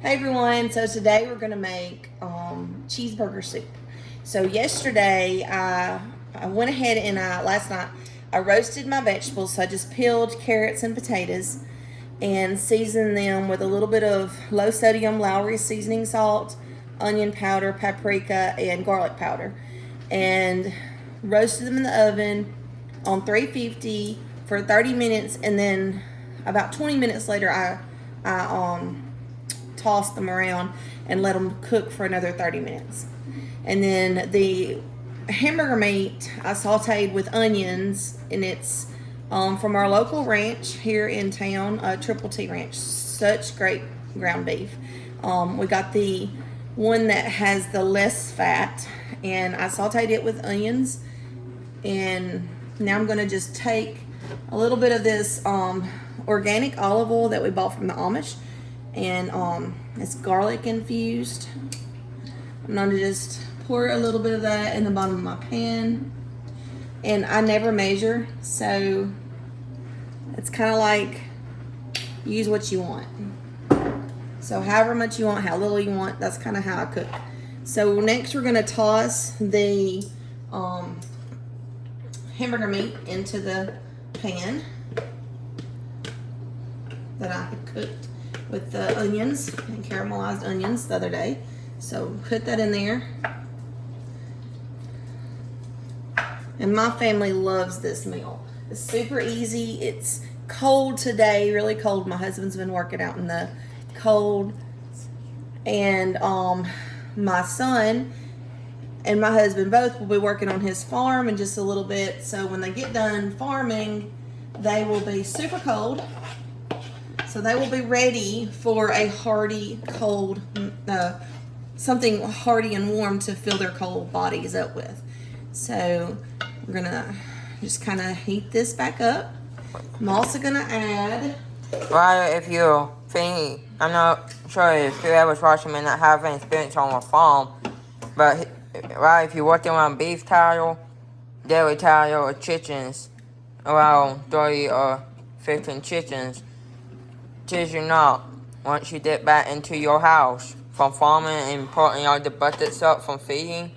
Hey everyone, so today we're going to make cheeseburger soup. So yesterday I went ahead and last night I roasted my vegetables. So I just peeled carrots and potatoes and seasoned them with a little bit of low sodium Lowry seasoning salt, onion powder, paprika, and garlic powder. And roasted them in the oven on 350 for 30 minutes, and then about 20 minutes later I toss them around and let them cook for another 30 minutes. And then the hamburger meat I sauteed with onions, and it's from our local ranch here in town, Triple T Ranch. Such great ground beef. We got the one that has the less fat, and I sauteed it with onions. And now I'm going to just take a little bit of this organic olive oil that we bought from the Amish, and it's garlic infused. I'm going to just pour a little bit of that in the bottom of my pan, and I never measure, so it's kind of like use what you want. So however much you want, how little you want, that's kind of how I cook. So next we're going to toss the hamburger meat into the pan that I had cooked with the onions and caramelized onions the other day. So put that in there. And my family loves this meal. It's super easy. It's cold today, really cold. My husband's been working out in the cold. And my son and my husband both will be working on his farm in just a little bit. So when they get done farming, they will be super cold. So they will be ready for a hearty, cold, something hearty and warm to fill their cold bodies up with. So we're gonna just kind of heat this back up. I'm also gonna add. Right, if you think, I'm not sure if whoever's watching may not have any experience on a farm, but right, if you're working on beef cattle, dairy cattle, or chickens, around 30 or 15 chickens, tis you not, once you get back into your house from farming and putting all the buckets up from feeding,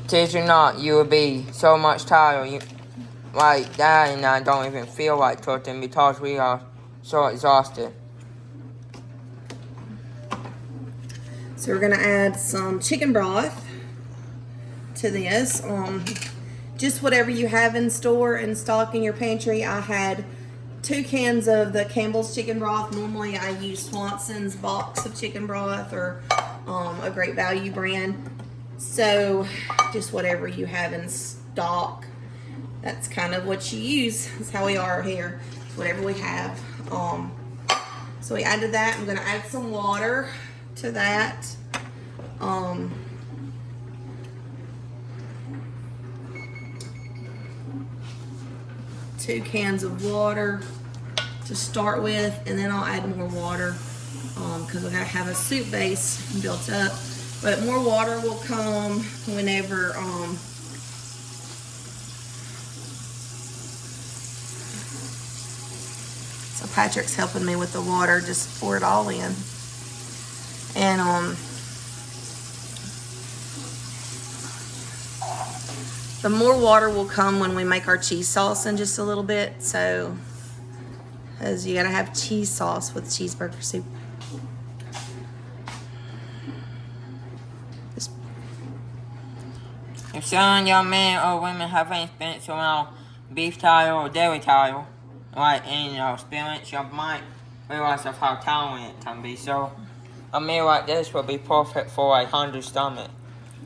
tis you not, you will be so much tired. Like Dad and I don't even feel like cooking because we are so exhausted. So we're gonna add some chicken broth to this. Just whatever you have in stock in your pantry. I had 2 cans of the Campbell's chicken broth. Normally I use Swanson's box of chicken broth, or a Great Value brand. So just whatever you have in stock, that's kind of what you use. That's how we are here. Whatever we have. So we added that. I'm gonna add some water to that. 2 cans of water to start with, and then I'll add more water because we're gonna have a soup base built up. But more water will come whenever so Patrick's helping me with the water. Just pour it all in, and the more water will come when we make our cheese sauce in just a little bit. So, as you gotta have cheese sauce with cheeseburger soup. If some young men or women have any experience around beef cattle or dairy cattle, like in your experience, you might realize of how talented it can be. So a meal like this will be perfect for a hungry stomach.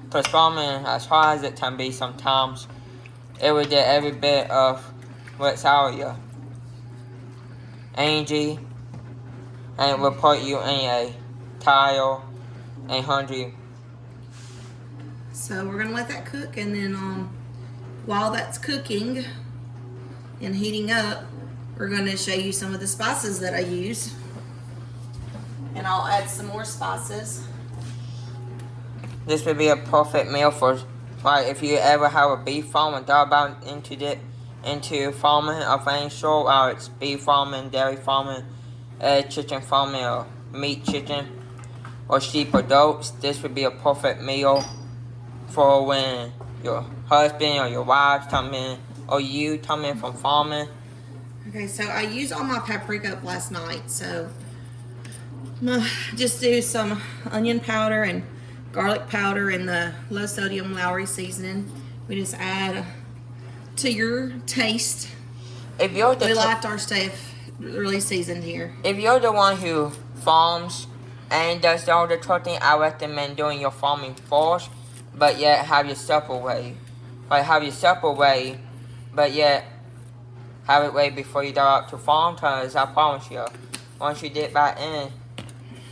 Because farming, as hard as it can be sometimes, it will get every bit of what's out of you. Energy, and it will put you in a tired and hungry. So we're gonna let that cook, and then while that's cooking and heating up, we're gonna show you some of the spices that I use. And I'll add some more spices. This would be a perfect meal for, like, if you ever have a beef farm and thought about into farming of any sort, or it's beef farming, dairy farming, chicken farming, or meat, chicken, or sheep or goats, this would be a perfect meal for when your husband or your wife come in, or you come in from farming. Okay, so I used all my paprika up last night, so I'm gonna just do some onion powder and garlic powder and the low sodium Lowry seasoning. We just add to your taste. If you're the We liked our stuff really seasoned here. If you're the one who farms and does all the cooking, I recommend doing your farming first, but yet have your supper ready. Like have your supper ready, but yet have it ready before you go out to farm, because I promise you, once you get back in,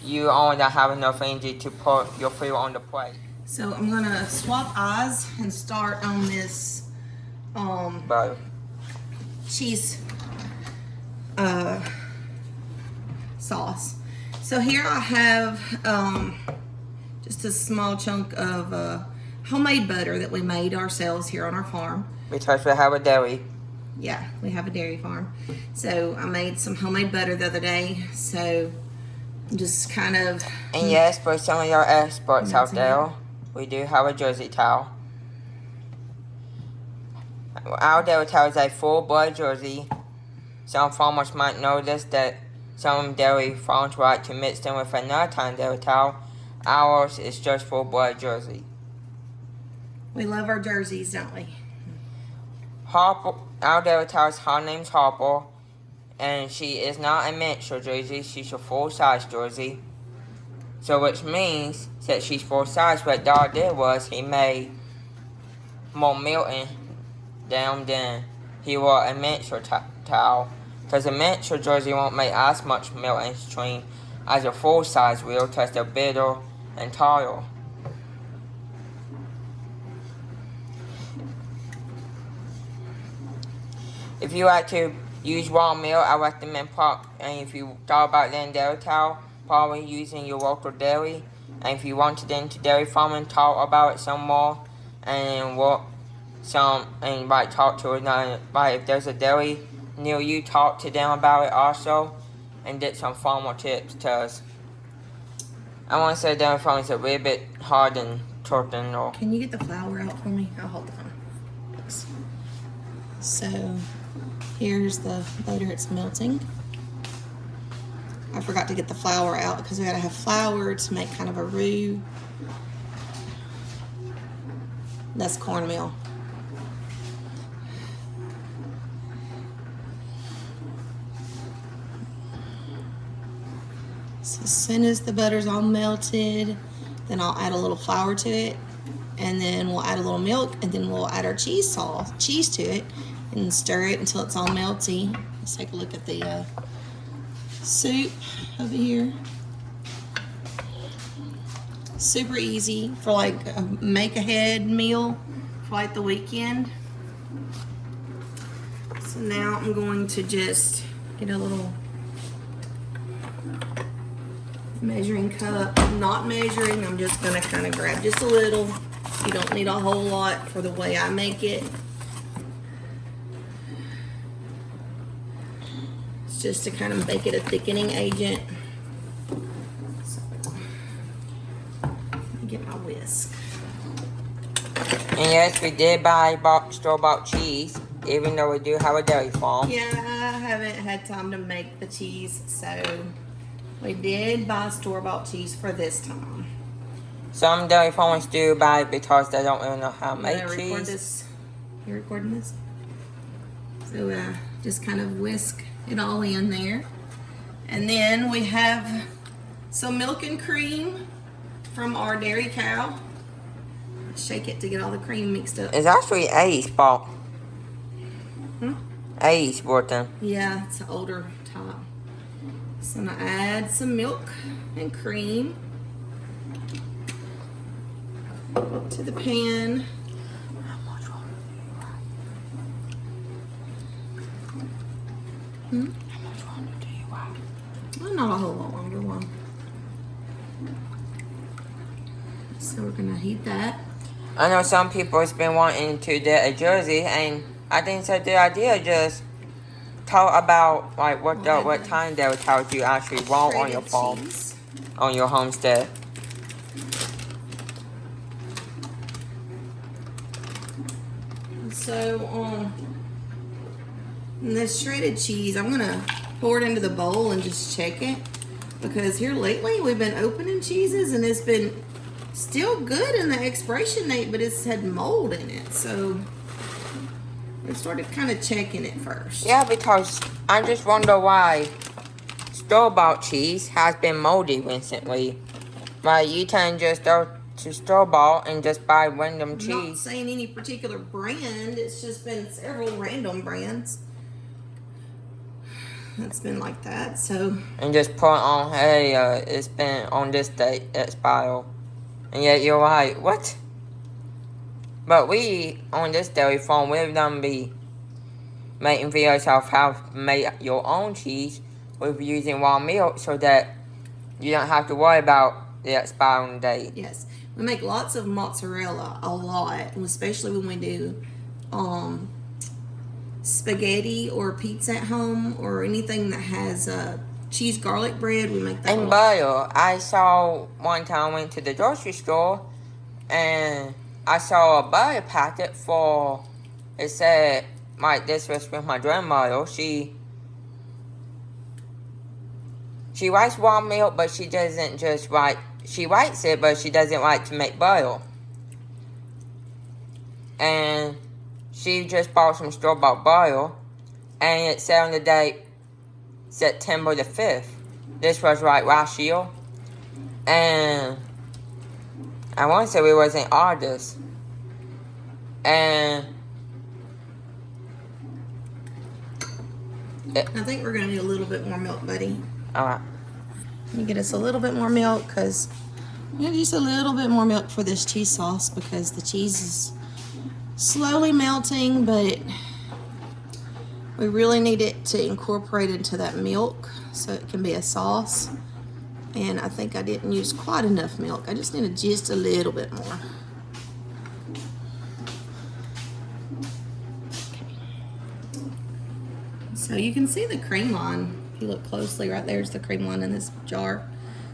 you only don't have enough energy to put your food on the plate. So I'm gonna swap eyes and start on this Butter. cheese sauce. So here I have just a small chunk of homemade butter that we made ourselves here on our farm. Because we have a dairy. Yeah, we have a dairy farm. So I made some homemade butter the other day. So just kind of... And yes, for some of your experts out there, we do have a Jersey towel. Our dairy towel is a full-blood Jersey. Some farmers might notice that some dairy farms like to mix them with another kind of dairy towel. Ours is just full-blood Jersey. We love our jerseys, don't we? Harper, our dairy towel's her name's Harper, and she is not a miniature jersey, she's a full-size jersey. So which means that she's full-size. What Dad did was he made more milking down than he wore a miniature towel. Because a miniature jersey won't make as much milking stream as a full-size will, because they're bigger and taller. If you like to use raw milk, I recommend and if you thought about letting dairy towel, probably using your local dairy. And if you want to get into dairy farming, talk about it some more, and talk to another. If there's a dairy near you, talk to them about it also, and get some farmer tips. Cause I want to say dairy farming is a little bit hard than cooking. Or Can you get the flour out for me? I'll hold the phone. Thanks. So here's the butter, it's melting. I forgot to get the flour out because we gotta have flour to make kind of a roux. That's cornmeal. So as soon as the butter's all melted, then I'll add a little flour to it, and then we'll add a little milk, and then we'll add our cheese to it, and stir it until it's all melty. Let's take a look at the soup over here. Super easy for like a make-ahead meal for like the weekend. So now I'm going to just get a little measuring cup. I'm not measuring, I'm just gonna kind of grab just a little. You don't need a whole lot for the way I make it. It's just to kind of make it a thickening agent. So, let me get my whisk. And yes, we did buy store-bought cheese, even though we do have a dairy farm. Yeah, I haven't had time to make the cheese, so we did buy store-bought cheese for this time. Some dairy farmers do buy it because they don't really know how to make cheese. Record this. You recording this? So just kind of whisk it all in there. And then we have some milk and cream from our dairy cow. Shake it to get all the cream mixed up. It's actually A's fault. A's working. Yeah, it's an older type. So I'm gonna add some milk and cream to the pan. Well, not a whole lot longer one. So we're gonna heat that. I know some people has been wanting to get a jersey, and I think it's a good idea. Just talk about like what kind of dairy cows you actually want on your farm. Cheese. on your homestead. So, this shredded cheese, I'm gonna pour it into the bowl and just check it, because here lately we've been opening cheeses and it's been still good in the expiration date, but it's had mold in it. So we started kind of checking it first. Yeah, because I just wonder why store-bought cheese has been moldy recently. Right, you can just go to store-bought and just buy random I'm cheese. not saying any particular brand, it's just been several random brands. It's been like that, so. And just put on, hey, it's been on this date, expired. And yet you're right, what? But we, on this dairy farm, we're gonna be making videos of how to make your own cheese with using raw milk, so that you don't have to worry about the expiring date. Yes, we make lots of mozzarella, a lot, especially when we do spaghetti or pizza at home, or anything that has cheese garlic bread. We make that. And butter. I saw one time I went to the grocery store and I saw a butter packet for, it said, this was with my grandmother. She writes raw milk, but she doesn't just write, she writes it, but she doesn't like to make butter. And she just bought some store-bought butter, and it said on the date September the 5th. This was right last year. And I want to say it was in August. And I think we're going to need a little bit more milk, buddy. Alright. Let me get us a little bit more milk, because just a little bit more milk for this cheese sauce, because the cheese is slowly melting, but we really need it to incorporate into that milk so it can be a sauce. And I think I didn't use quite enough milk. I just needed just a little bit more. Okay. So you can see the cream line. If you look closely, right there's the cream line in this jar.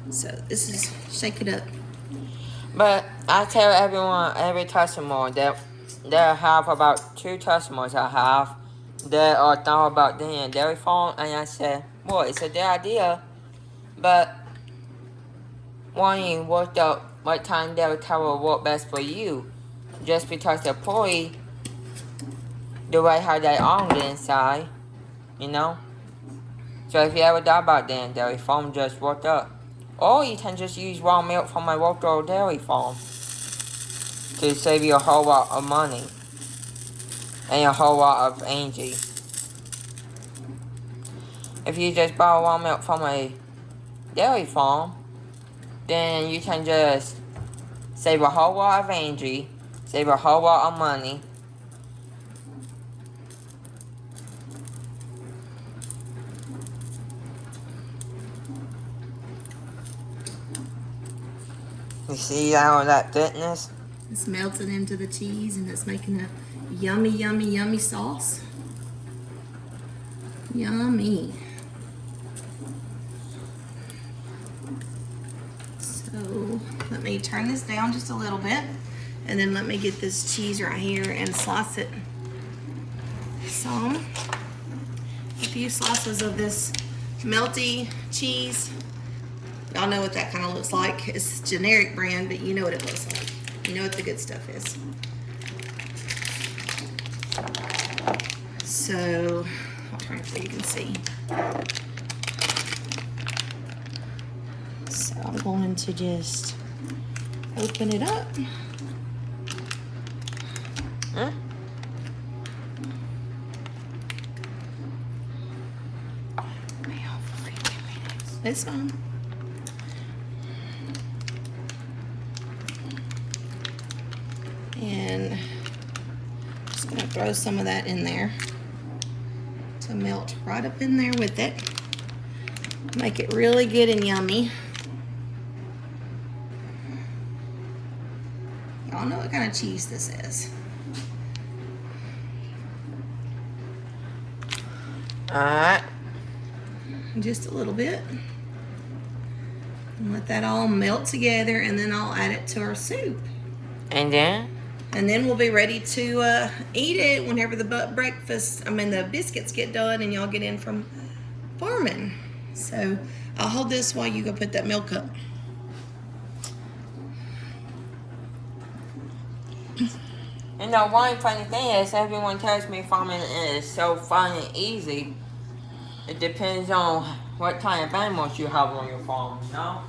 So this is, shake it up. But I tell everyone, every customer, that I have about 2 customers I have that are thought about doing a dairy farm, and I said, well, it's a good idea, but when you worked out what kind dairy cow will work best for you, just because they're poorly, the way how they are on the inside, you know? So if you ever thought about doing a dairy farm, just work up. Or you can just use raw milk from my local dairy farm to save you a whole lot of money and a whole lot of energy. If you just buy raw milk from a dairy farm, then you can just save a whole lot of energy, save a whole lot of money. You see all that goodness? It's melting into the cheese, and it's making a yummy, yummy, yummy sauce. Yummy. So let me turn this down just a little bit, and then let me get this cheese right here and slice it some. A few slices of this melty cheese. Y'all know what that kind of looks like. It's a generic brand, but you know what it looks like. You know what the good stuff is. So, I'll turn it so you can see. So, I'm going to just open it up. Huh? This one. And just gonna throw some of that in there to melt right up in there with it. Make it really good and yummy. Y'all know what kind of cheese this is. Alright. Just a little bit. And let that all melt together, and then I'll add it to our soup. And then? And then we'll be ready to eat it whenever the the biscuits get done and y'all get in from farming. So I'll hold this while you go put that milk up. You know, one funny thing is everyone tells me farming is so fun and easy. It depends on what kind of animals you have on your farm, you know?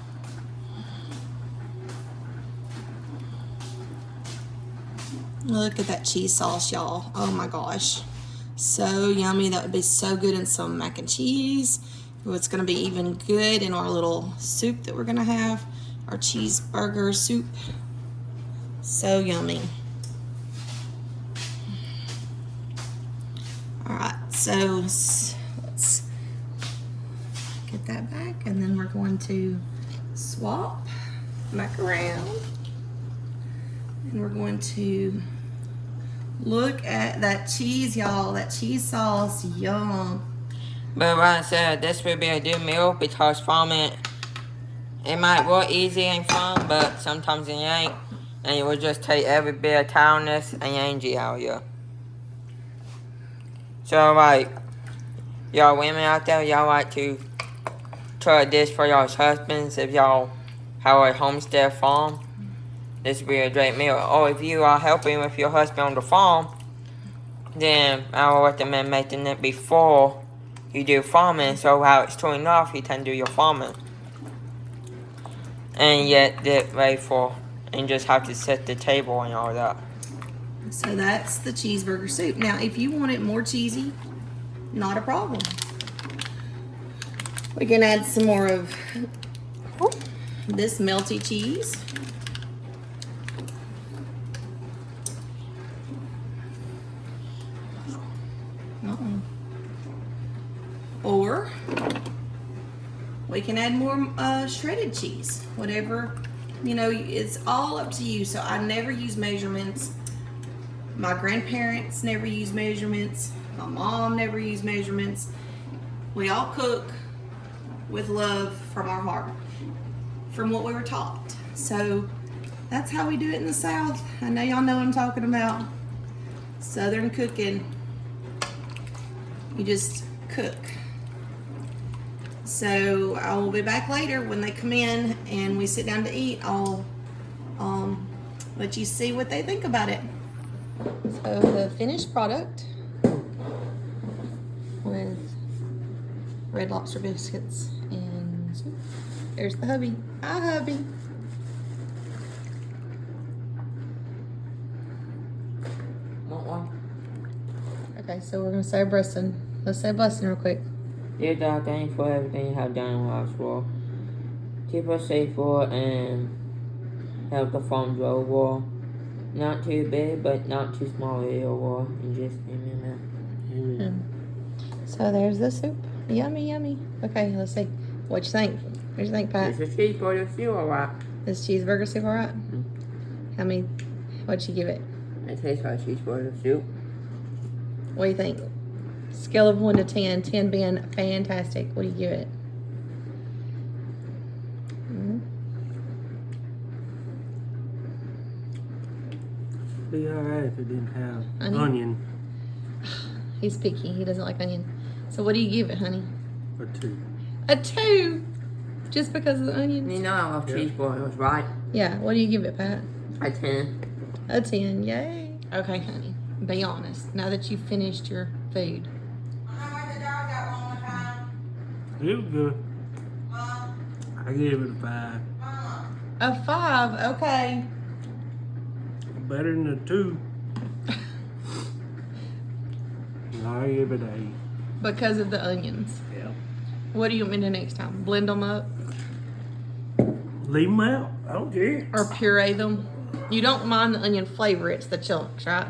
Look at that cheese sauce, y'all. Oh my gosh. So yummy. That would be so good in some mac and cheese. It's going to be even good in our little soup that we're going to have. Our cheeseburger soup. So yummy. Alright, so let's get that back, and then we're going to swap back around. And we're going to look at that cheese, y'all. That cheese sauce, yum. But like I said, this will be a good meal because farming, it might look easy and fun, but sometimes it ain't. And it will just take every bit of tiredness and energy out of you. So, like, y'all women out there, y'all like to try this for y'all's husbands if y'all have a homestead farm. This would be a great meal. Or if you are helping with your husband on the farm, then I would recommend making it before you do farming, so while it's cooling off, you can do your farming. And yet get ready for, and just have to set the table and all that. So that's the cheeseburger soup. Now, if you want it more cheesy, not a problem. We can add some more of this melty cheese. Or we can add more shredded cheese. Whatever, it's all up to you. So I never use measurements. My grandparents never used measurements. My mom never used measurements. We all cook with love from our heart, from what we were taught. So that's how we do it in the South. I know y'all know what I'm talking about. Southern cooking. You just cook. So I will be back later when they come in and we sit down to eat. I'll let you see what they think about it. So the finished product with Red Lobster biscuits and soup. There's the hubby. Hi, hubby. Want one? Okay, so we're gonna say a blessing. Let's say a blessing real quick. Dear God, thank you for everything you have done in our world. Keep us safe, Lord, and help the farm grow, Lord. Not too big, but not too small either, Lord. In Jesus' name, amen. So there's the soup. Yummy, yummy. Okay, let's see. What you think? What do you think, Pat? It's a cheeseburger soup, alright. This cheeseburger soup, alright? What'd you give it? It tastes like cheeseburger soup. What do you think? Scale of 1 to 10, 10 being fantastic. What do you give it? Be alright if it didn't have onion. He's picky. He doesn't like onion. So what do you give it, honey? A 2. A 2? Just because of the onions? You know I love cheeseburgers, right? Yeah. What do you give it, Pat? A 10. A 10. Yay. Okay, honey. Be honest. Now that you've finished your food. It was good. I gave it a 5. A 5. Okay. Better than a 2. I give it a 8. Because of the onions. Yeah. What do you want me to do next time? Blend them up? Leave them out. I don't care. Or puree them? You don't mind the onion flavor. It's the chunks, right?